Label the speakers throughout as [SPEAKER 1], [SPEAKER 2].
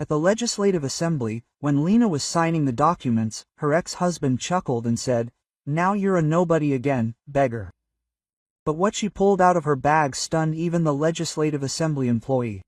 [SPEAKER 1] At the Legislative Assembly, when Lena was signing the documents, her ex-husband chuckled and said, "Now you're a nobody again, beggar." But what she pulled out of her bag stunned even the Legislative Assembly employee.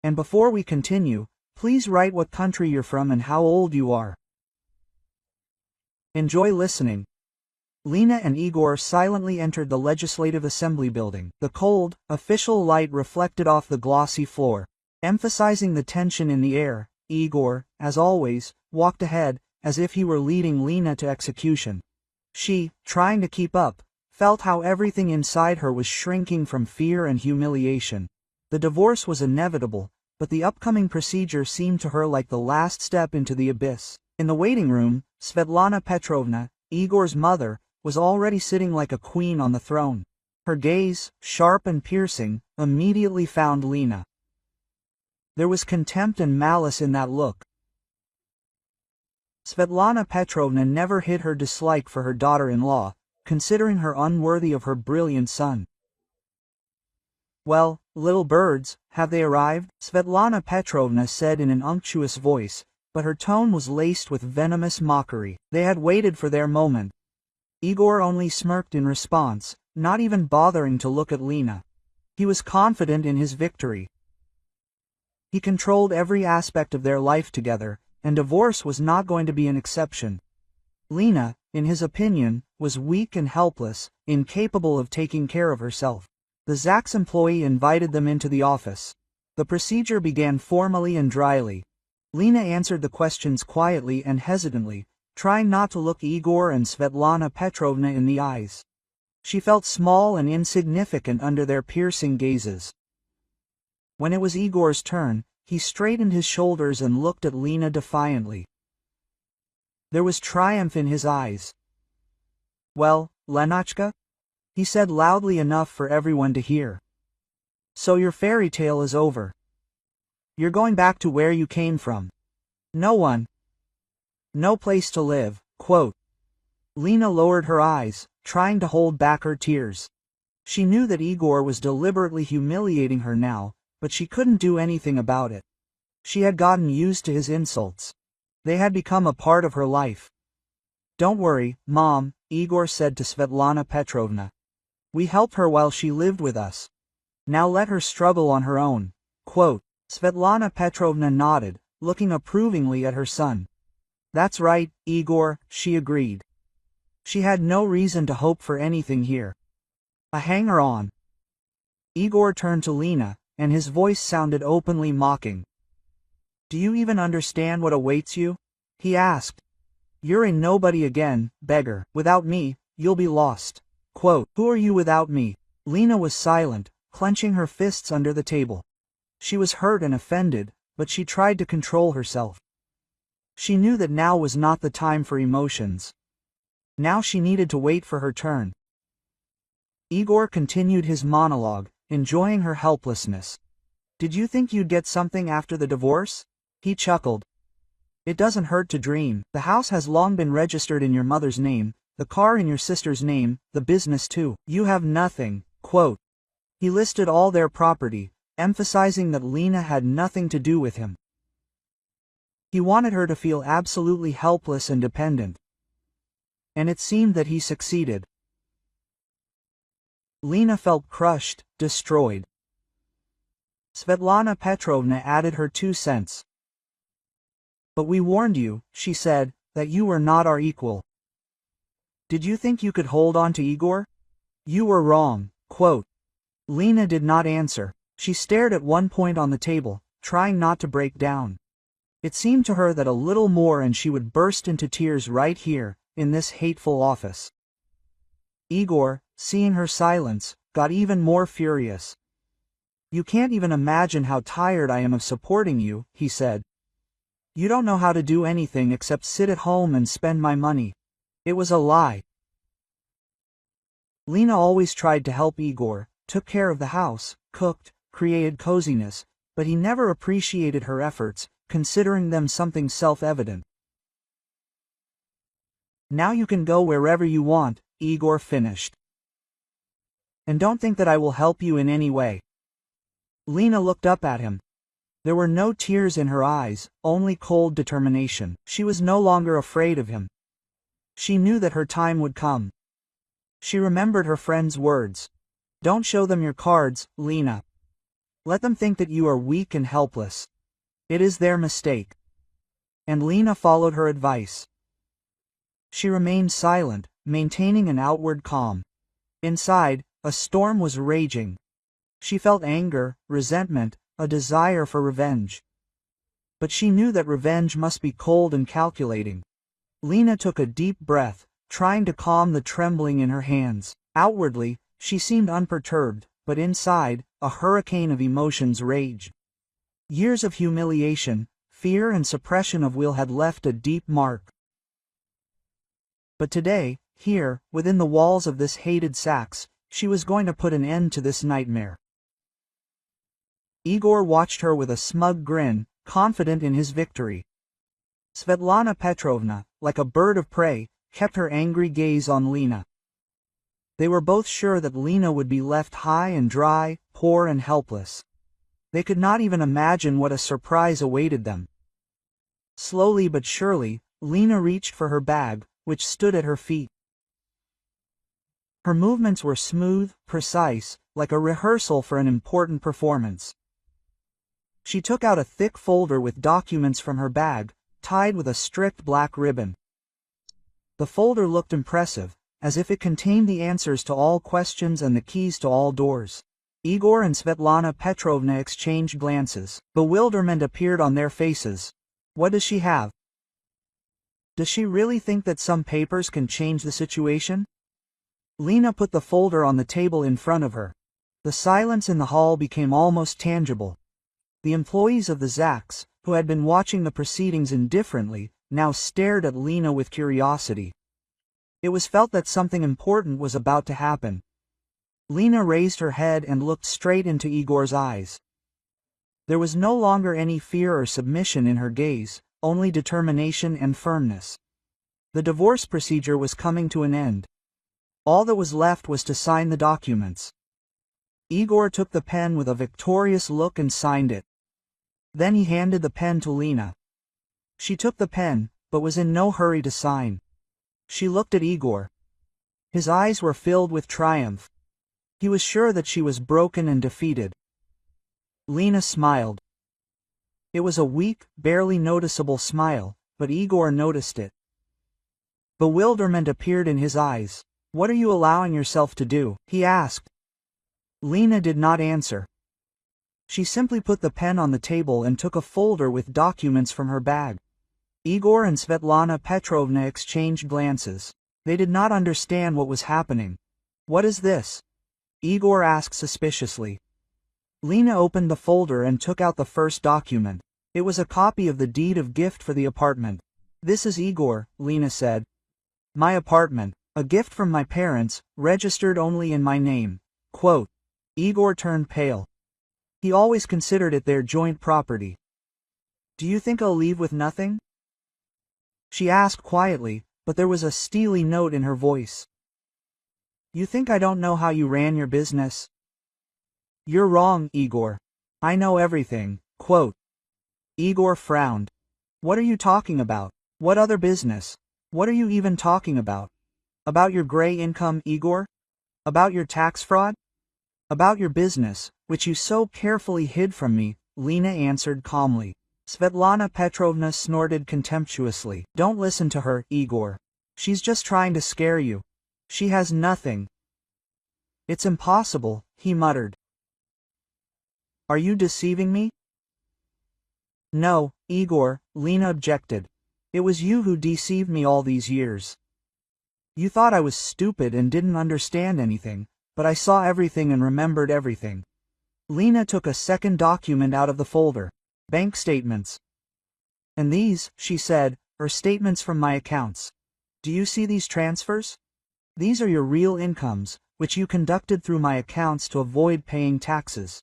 [SPEAKER 1] And before we continue, please write what country you're from and how old you are. Enjoy listening. Lena and Igor silently entered the Legislative Assembly building. The cold, official light reflected off the glossy floor, emphasizing the tension in the air. Igor, as always, walked ahead, as if he were leading Lena to execution. She, trying to keep up, felt how everything inside her was shrinking from fear and humiliation. The divorce was inevitable, but the upcoming procedure seemed to her like the last step into the abyss. In the waiting room, Svetlana Petrovna, Igor's mother, was already sitting like a queen on the throne. Her gaze, sharp and piercing, immediately found Lena. There was contempt and malice in that look. Svetlana Petrovna never hid her dislike for her daughter-in-law, considering her unworthy of her brilliant son. "Well, little birds, have they arrived?" Svetlana Petrovna said in an unctuous voice, but her tone was laced with venomous mockery. They had waited for their moment. Igor only smirked in response, not even bothering to look at Lena. He was confident in his victory. He controlled every aspect of their life together, and divorce was not going to be an exception. Lena, in his opinion, was weak and helpless, incapable of taking care of herself. The ЗАГС employee invited them into the office. The procedure began formally and dryly. Lena answered the questions quietly and hesitantly, trying not to look Igor and Svetlana Petrovna in the eyes. She felt small and insignificant under their piercing gazes. When it was Igor's turn, he straightened his shoulders and looked at Lena defiantly. There was triumph in his eyes. "Well, Lenachka?" he said loudly enough for everyone to hear. "So your fairy tale is over. You're going back to where you came from. No place to live, quote." Lena lowered her eyes, trying to hold back her tears. She knew that Igor was deliberately humiliating her now, but she couldn't do anything about it. She had gotten used to his insults. They had become a part of her life. "Don't worry, Mom," Igor said to Svetlana Petrovna. "We helped her while she lived with us. Now let her struggle on her own." Quote. Svetlana Petrovna nodded, looking approvingly at her son. "That's right, Igor," she agreed. She had no reason to hope for anything here. A hanger-on. Igor turned to Lena, and his voice sounded openly mocking. "Do you even understand what awaits you?" he asked. "You're a nobody again, beggar. Without me, you'll be lost." Quote. "Who are you without me?" Lena was silent, clenching her fists under the table. She was hurt and offended, but she tried to control herself. She knew that now was not the time for emotions. Now she needed to wait for her turn. Igor continued his monologue, enjoying her helplessness. "Did you think you'd get something after the divorce?" He chuckled. "It doesn't hurt to dream. The house has long been registered in your mother's name, the car in your sister's name, the business too. You have nothing." Quote. He listed all their property, emphasizing that Lena had nothing to do with him. He wanted her to feel absolutely helpless and dependent. And it seemed that he succeeded. Lena felt crushed, destroyed. Svetlana Petrovna added her 2 cents. "But we warned you," she said, "that you were not our equal. Did you think you could hold on to Igor? You were wrong." Quote. Lena did not answer. She stared at one point on the table, trying not to break down. It seemed to her that a little more and she would burst into tears right here, in this hateful office. Igor, seeing her silence, got even more furious. "You can't even imagine how tired I am of supporting you," he said. "You don't know how to do anything except sit at home and spend my money." It was a lie. Lena always tried to help Igor, took care of the house, cooked, created coziness, but he never appreciated her efforts, considering them something self-evident. "Now you can go wherever you want," Igor finished. "And don't think that I will help you in any way." Lena looked up at him. There were no tears in her eyes, only cold determination. She was no longer afraid of him. She knew that her time would come. She remembered her friend's words. Don't show them your cards, Lena. Let them think that you are weak and helpless. It is their mistake. And Lena followed her advice. She remained silent, maintaining an outward calm. Inside, a storm was raging. She felt anger, resentment, a desire for revenge. But she knew that revenge must be cold and calculating. Lena took a deep breath, trying to calm the trembling in her hands. Outwardly, she seemed unperturbed, but inside, a hurricane of emotions raged. Years of humiliation, fear and suppression of will had left a deep mark. But today, here, within the walls of this hated ЗАГС, she was going to put an end to this nightmare. Igor watched her with a smug grin, confident in his victory. Svetlana Petrovna, like a bird of prey, kept her angry gaze on Lena. They were both sure that Lena would be left high and dry, poor and helpless. They could not even imagine what a surprise awaited them. Slowly but surely, Lena reached for her bag, which stood at her feet. Her movements were smooth, precise, like a rehearsal for an important performance. She took out a thick folder with documents from her bag, tied with a strict black ribbon. The folder looked impressive, as if it contained the answers to all questions and the keys to all doors. Igor and Svetlana Petrovna exchanged glances. Bewilderment appeared on their faces. What does she have? Does she really think that some papers can change the situation? Lena put the folder on the table in front of her. The silence in the hall became almost tangible. The employees of the ЗАГС, who had been watching the proceedings indifferently, now stared at Lena with curiosity. It was felt that something important was about to happen. Lena raised her head and looked straight into Igor's eyes. There was no longer any fear or submission in her gaze, only determination and firmness. The divorce procedure was coming to an end. All that was left was to sign the documents. Igor took the pen with a victorious look and signed it. Then he handed the pen to Lena. She took the pen, but was in no hurry to sign. She looked at Igor. His eyes were filled with triumph. He was sure that she was broken and defeated. Lena smiled. It was a weak, barely noticeable smile, but Igor noticed it. Bewilderment appeared in his eyes. What are you allowing yourself to do? He asked. Lena did not answer. She simply put the pen on the table and took a folder with documents from her bag. Igor and Svetlana Petrovna exchanged glances. They did not understand what was happening. What is this? Igor asked suspiciously. Lena opened the folder and took out the first document. It was a copy of the deed of gift for the apartment. This is Igor, Lena said. My apartment, a gift from my parents, registered only in my name. Quote. Igor turned pale. He always considered it their joint property. Do you think I'll leave with nothing? She asked quietly, but there was a steely note in her voice. You think I don't know how you ran your business? You're wrong, Igor. I know everything. Quote. Igor frowned. What are you talking about? What other business? What are you even talking about? About your gray income, Igor? About your tax fraud? About your business, which you so carefully hid from me, Lena answered calmly. Svetlana Petrovna snorted contemptuously. Don't listen to her, Igor. She's just trying to scare you. She has nothing. It's impossible, he muttered. Are you deceiving me? No, Igor, Lena objected. It was you who deceived me all these years. You thought I was stupid and didn't understand anything, but I saw everything and remembered everything. Lena took a second document out of the folder. Bank statements. And these, she said, are statements from my accounts. Do you see these transfers? These are your real incomes, which you conducted through my accounts to avoid paying taxes.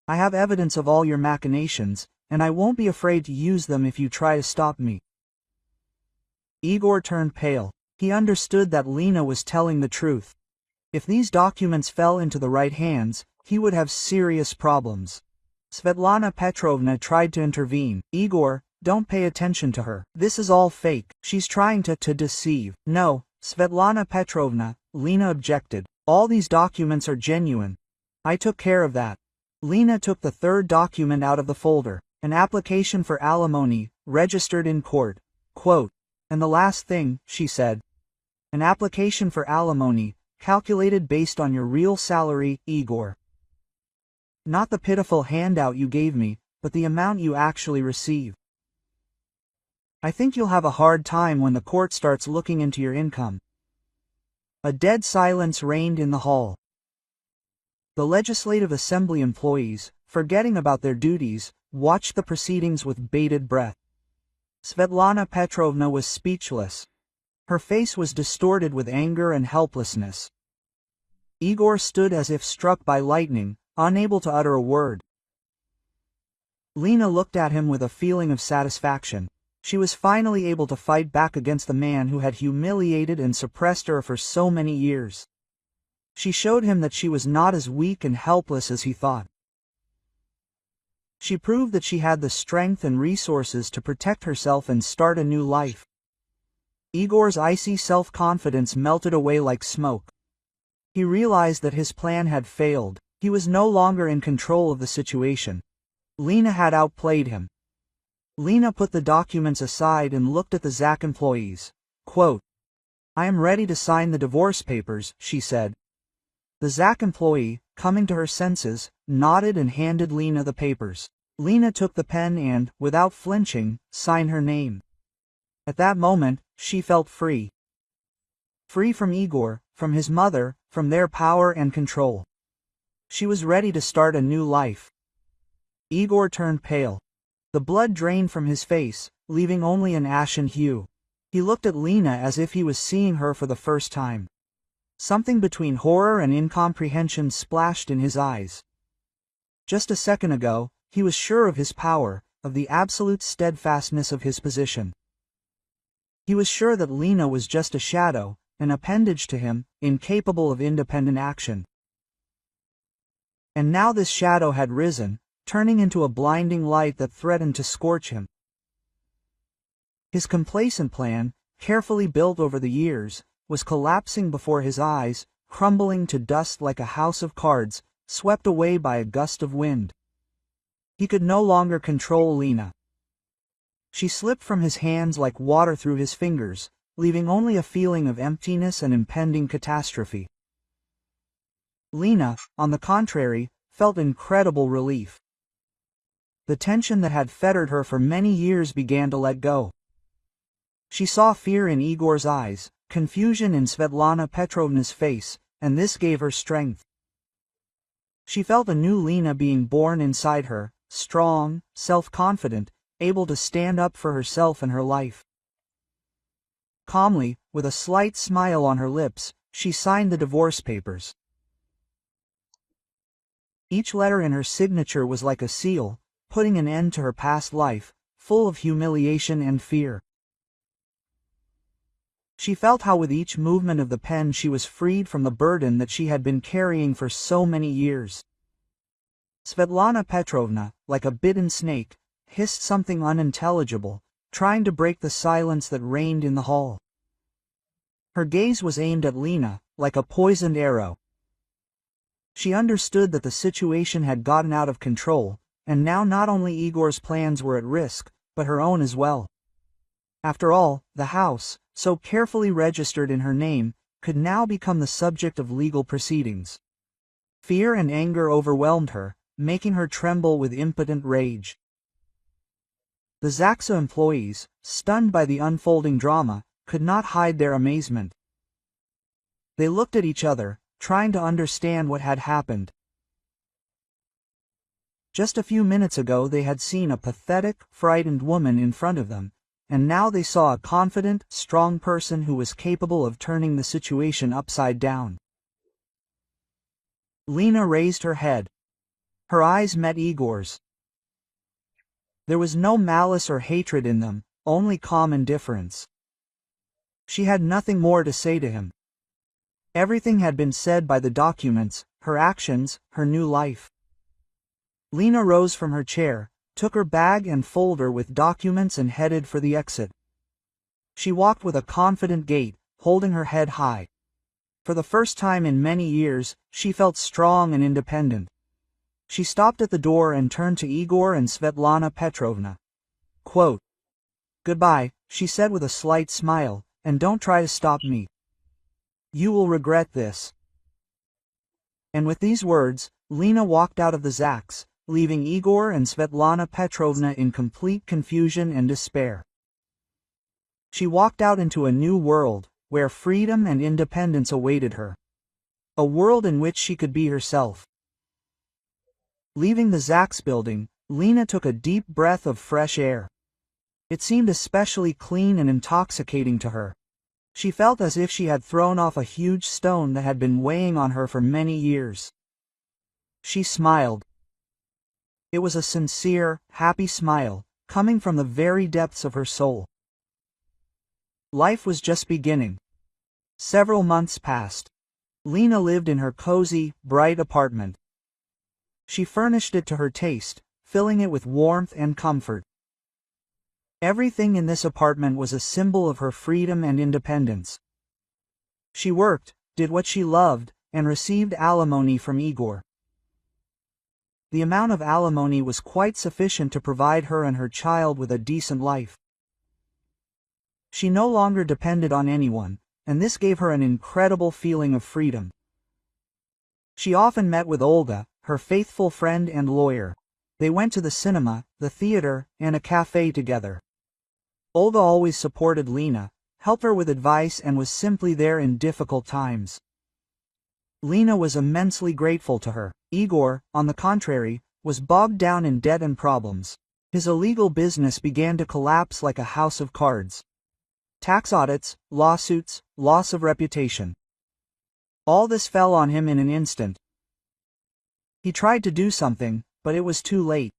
[SPEAKER 1] I have evidence of all your machinations, and I won't be afraid to use them if you try to stop me. Igor turned pale. He understood that Lena was telling the truth. If these documents fell into the right hands, he would have serious problems. Svetlana Petrovna tried to intervene. Igor, don't pay attention to her. This is all fake. She's trying to deceive. No, Svetlana Petrovna, Lena objected. All these documents are genuine. I took care of that. Lena took the third document out of the folder. An application for alimony, registered in court. Quote. And the last thing, she said. An application for alimony, calculated based on your real salary, Igor. Not the pitiful handout you gave me, but the amount you actually receive. I think you'll have a hard time when the court starts looking into your income. A dead silence reigned in the hall. The Legislative Assembly employees, forgetting about their duties, watched the proceedings with bated breath. Svetlana Petrovna was speechless. Her face was distorted with anger and helplessness. Igor stood as if struck by lightning, unable to utter a word. Lena looked at him with a feeling of satisfaction. She was finally able to fight back against the man who had humiliated and suppressed her for so many years. She showed him that she was not as weak and helpless as he thought. She proved that she had the strength and resources to protect herself and start a new life. Igor's icy self-confidence melted away like smoke. He realized that his plan had failed. He was no longer in control of the situation. Lena had outplayed him. Lena put the documents aside and looked at the ZAC employees. Quote, I am ready to sign the divorce papers, she said. The ZAC employee, coming to her senses, nodded and handed Lena the papers. Lena took the pen and, without flinching, signed her name. At that moment, she felt free. Free from Igor, from his mother, from their power and control. She was ready to start a new life. Igor turned pale. The blood drained from his face, leaving only an ashen hue. He looked at Lena as if he was seeing her for the first time. Something between horror and incomprehension splashed in his eyes. Just a second ago, he was sure of his power, of the absolute steadfastness of his position. He was sure that Lena was just a shadow, an appendage to him, incapable of independent action. And now this shadow had risen, turning into a blinding light that threatened to scorch him. His complacent plan, carefully built over the years, was collapsing before his eyes, crumbling to dust like a house of cards, swept away by a gust of wind. He could no longer control Lena. She slipped from his hands like water through his fingers, leaving only a feeling of emptiness and impending catastrophe. Lena, on the contrary, felt incredible relief. The tension that had fettered her for many years began to let go. She saw fear in Igor's eyes, confusion in Svetlana Petrovna's face, and this gave her strength. She felt a new Lena being born inside her, strong, self-confident, able to stand up for herself and her life. Calmly, with a slight smile on her lips, she signed the divorce papers. Each letter in her signature was like a seal, putting an end to her past life, full of humiliation and fear. She felt how with each movement of the pen she was freed from the burden that she had been carrying for so many years. Svetlana Petrovna, like a bitten snake, hissed something unintelligible, trying to break the silence that reigned in the hall. Her gaze was aimed at Lena, like a poisoned arrow. She understood that the situation had gotten out of control, and now not only Igor's plans were at risk, but her own as well. After all, the house, so carefully registered in her name, could now become the subject of legal proceedings. Fear and anger overwhelmed her, making her tremble with impotent rage. The ЗАГСЕ employees, stunned by the unfolding drama, could not hide their amazement. They looked at each other, trying to understand what had happened. Just a few minutes ago they had seen a pathetic, frightened woman in front of them, and now they saw a confident, strong person who was capable of turning the situation upside down. Lena raised her head. Her eyes met Igor's. There was no malice or hatred in them, only calm indifference. She had nothing more to say to him. Everything had been said by the documents, her actions, her new life. Lena rose from her chair, took her bag and folder with documents and headed for the exit. She walked with a confident gait, holding her head high. For the first time in many years, she felt strong and independent. She stopped at the door and turned to Igor and Svetlana Petrovna. Quote, "Goodbye," she said with a slight smile, "and don't try to stop me. You will regret this." And with these words, Lena walked out of the ЗАГС, leaving Igor and Svetlana Petrovna in complete confusion and despair. She walked out into a new world, where freedom and independence awaited her. A world in which she could be herself. Leaving the ЗАГС building, Lena took a deep breath of fresh air. It seemed especially clean and intoxicating to her. She felt as if she had thrown off a huge stone that had been weighing on her for many years. She smiled. It was a sincere, happy smile, coming from the very depths of her soul. Life was just beginning. Several months passed. Lena lived in her cozy, bright apartment. She furnished it to her taste, filling it with warmth and comfort. Everything in this apartment was a symbol of her freedom and independence. She worked, did what she loved, and received alimony from Igor. The amount of alimony was quite sufficient to provide her and her child with a decent life. She no longer depended on anyone, and this gave her an incredible feeling of freedom. She often met with Olga, her faithful friend and lawyer. They went to the cinema, the theater, and a cafe together. Olga always supported Lena, helped her with advice and was simply there in difficult times. Lena was immensely grateful to her. Igor, on the contrary, was bogged down in debt and problems. His illegal business began to collapse like a house of cards. Tax audits, lawsuits, loss of reputation. All this fell on him in an instant. He tried to do something, but it was too late.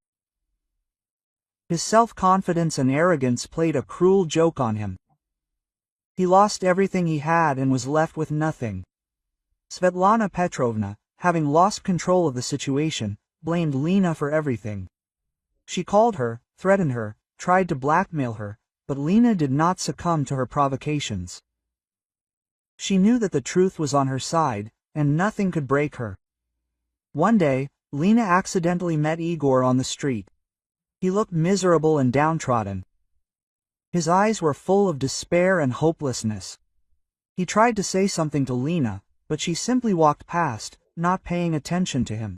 [SPEAKER 1] His self-confidence and arrogance played a cruel joke on him. He lost everything he had and was left with nothing. Svetlana Petrovna, having lost control of the situation, blamed Lena for everything. She called her, threatened her, tried to blackmail her, but Lena did not succumb to her provocations. She knew that the truth was on her side, and nothing could break her. One day, Lena accidentally met Igor on the street. He looked miserable and downtrodden. His eyes were full of despair and hopelessness. He tried to say something to Lena, but she simply walked past, not paying attention to him.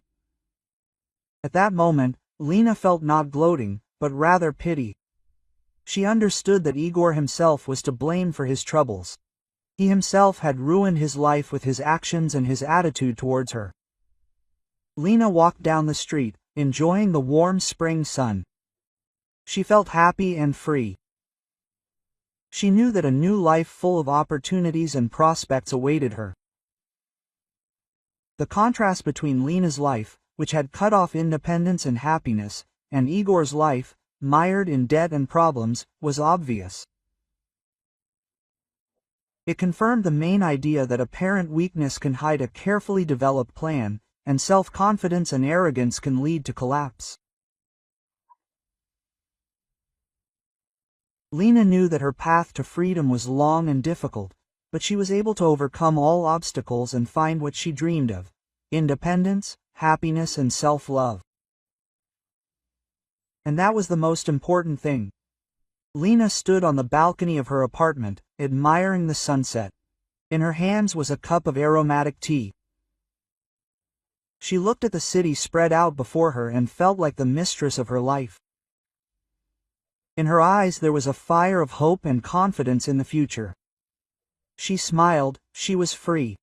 [SPEAKER 1] At that moment, Lena felt not gloating, but rather pity. She understood that Igor himself was to blame for his troubles. He himself had ruined his life with his actions and his attitude towards her. Lena walked down the street, enjoying the warm spring sun. She felt happy and free. She knew that a new life full of opportunities and prospects awaited her. The contrast between Lena's life, which had cut off independence and happiness, and Igor's life, mired in debt and problems, was obvious. It confirmed the main idea that apparent weakness can hide a carefully developed plan, and self-confidence and arrogance can lead to collapse. Lena knew that her path to freedom was long and difficult, but she was able to overcome all obstacles and find what she dreamed of: independence, happiness, and self-love. And that was the most important thing. Lena stood on the balcony of her apartment, admiring the sunset. In her hands was a cup of aromatic tea. She looked at the city spread out before her and felt like the mistress of her life. In her eyes there was a fire of hope and confidence in the future. She smiled, she was free.